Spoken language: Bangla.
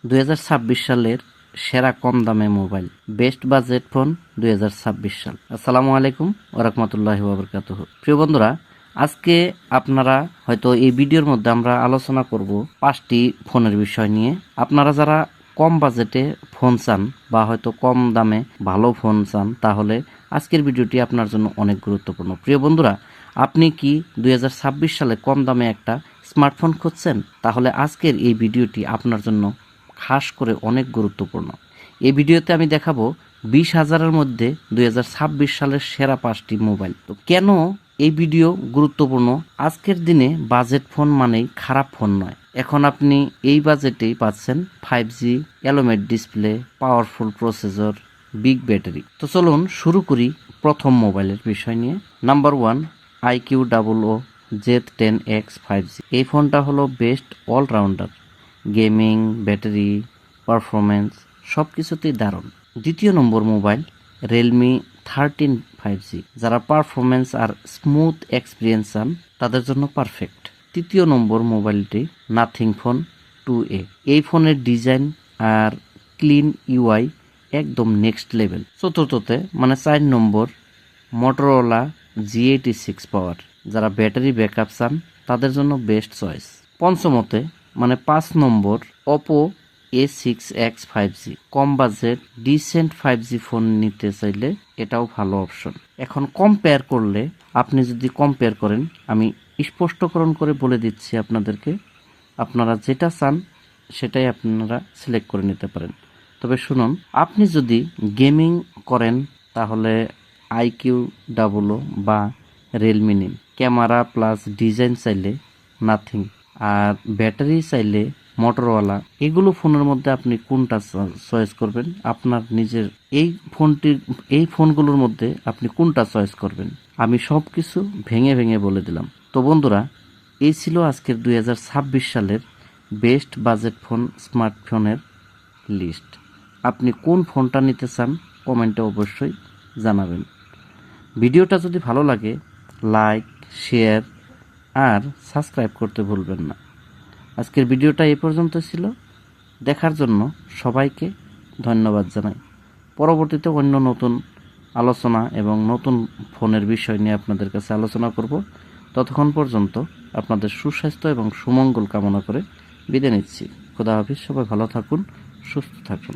2026 সালের সেরা কম দামে মোবাইল, বেস্ট বাজেট ফোন 2026 সাল। আসসালামু আলাইকুম ওয়া রাহমাতুল্লাহি ওয়া বারাকাতুহু। প্রিয় বন্ধুরা, আজকে আপনারা হয়তো এই ভিডিওর মধ্যে আমরা আলোচনা করব 5টি ফোনের বিষয় নিয়ে। আপনারা যারা কম বাজেটে ফোন চান বা হয়তো কম দামে ভালো ফোন চান, তাহলে আজকের ভিডিওটি আপনার জন্য অনেক গুরুত্বপূর্ণ। প্রিয় বন্ধুরা, আপনি কি 2026 সালে কম দামে একটা স্মার্টফোন খুঁজছেন? তাহলে আজকের এই ভিডিওটি আপনার জন্য খাস করে অনেক গুরুত্বপূর্ণ। এই ভিডিওতে আমি দেখাবো 20,000-এর মধ্যে 2026 সালের সেরা 5টি মোবাইল। তো কেন এই ভিডিও গুরুত্বপূর্ণ? আজকের দিনে বাজেট ফোন মানেই খারাপ ফোন নয়। এখন আপনি এই বাজেটেই পাচ্ছেন 5G, এলোমেড display, powerful processor, big battery. তো চলুন শুরু করি প্রথম মোবাইলের বিষয় নিয়ে। Number 1, IQ00 Z10X 5G। এই ফোনটা হলো best all rounder, gaming, battery, performance সব কিছুতেই দারুণ। দ্বিতীয় নম্বর মোবাইল রিয়েলমি 13 5G। যারা পারফরমেন্স আর স্মুথ এক্সপিরিয়েন্স চান তাদের জন্য পারফেক্ট। তৃতীয় নম্বর মোবাইলটি নাথিং ফোন 2A। এই ফোনের ডিজাইন আর ক্লিন ইউআই একদম নেক্সট লেভেল। চতুর্থতে 4 নম্বর মোটরোলা G86 পাওয়ার। যারা ব্যাটারি ব্যাকআপ চান তাদের জন্য বেস্ট চয়েস। পঞ্চমতে 5 নম্বর ওপো A6X 5G। কম বাজেট ডিসেন্ট 5G ফোন নিতে চাইলে এটাও ভালো অপশন। এখন কম্পেয়ার করলে, আপনি যদি কম্পেয়ার করেন, আমি স্পষ্টকরণ করে বলে দিচ্ছি আপনাদেরকে, আপনারা যেটা চান সেটাই আপনারা সিলেক্ট করে নিতে পারেন। তবে শুনুন, আপনি যদি গেমিং করেন তাহলে IQ00 বা রিয়েলমি নিন। ক্যামেরা প্লাস ডিজাইন চাইলে নাথিং, আর ব্যাটারি চাইলে মোটরওয়ালা। এগুলো ফোনের মধ্যে আপনি কোনটা চয়েস করবেন? আপনার নিজের এই ফোনগুলোর মধ্যে আপনি কোনটা চয়েস করবেন? আমি সব কিছু ভেঙে ভেঙে বলে দিলাম। তো বন্ধুরা, এই ছিল আজকের 2026 সালের বেস্ট বাজেট ফোন স্মার্টফোনের লিস্ট। আপনি কোন ফোনটা নিতে চান কমেন্টে অবশ্যই জানাবেন। ভিডিওটা যদি ভালো লাগে লাইক, শেয়ার আর সাবস্ক্রাইব করতে ভুলবেন না। আজকের ভিডিওটা এই পর্যন্ত ছিল। দেখার জন্য সবাইকে ধন্যবাদ জানাই। পরবর্তীতে অন্য নতুন আলোচনা এবং নতুন ফোনের বিষয় নিয়ে আপনাদের কাছে আলোচনা করব। ততক্ষণ পর্যন্ত আপনাদের সুস্বাস্থ্য এবং সুমঙ্গল কামনা করে বিদায় নিচ্ছি। খোদা হাফিজ। সবাই ভালো থাকুন, সুস্থ থাকুন।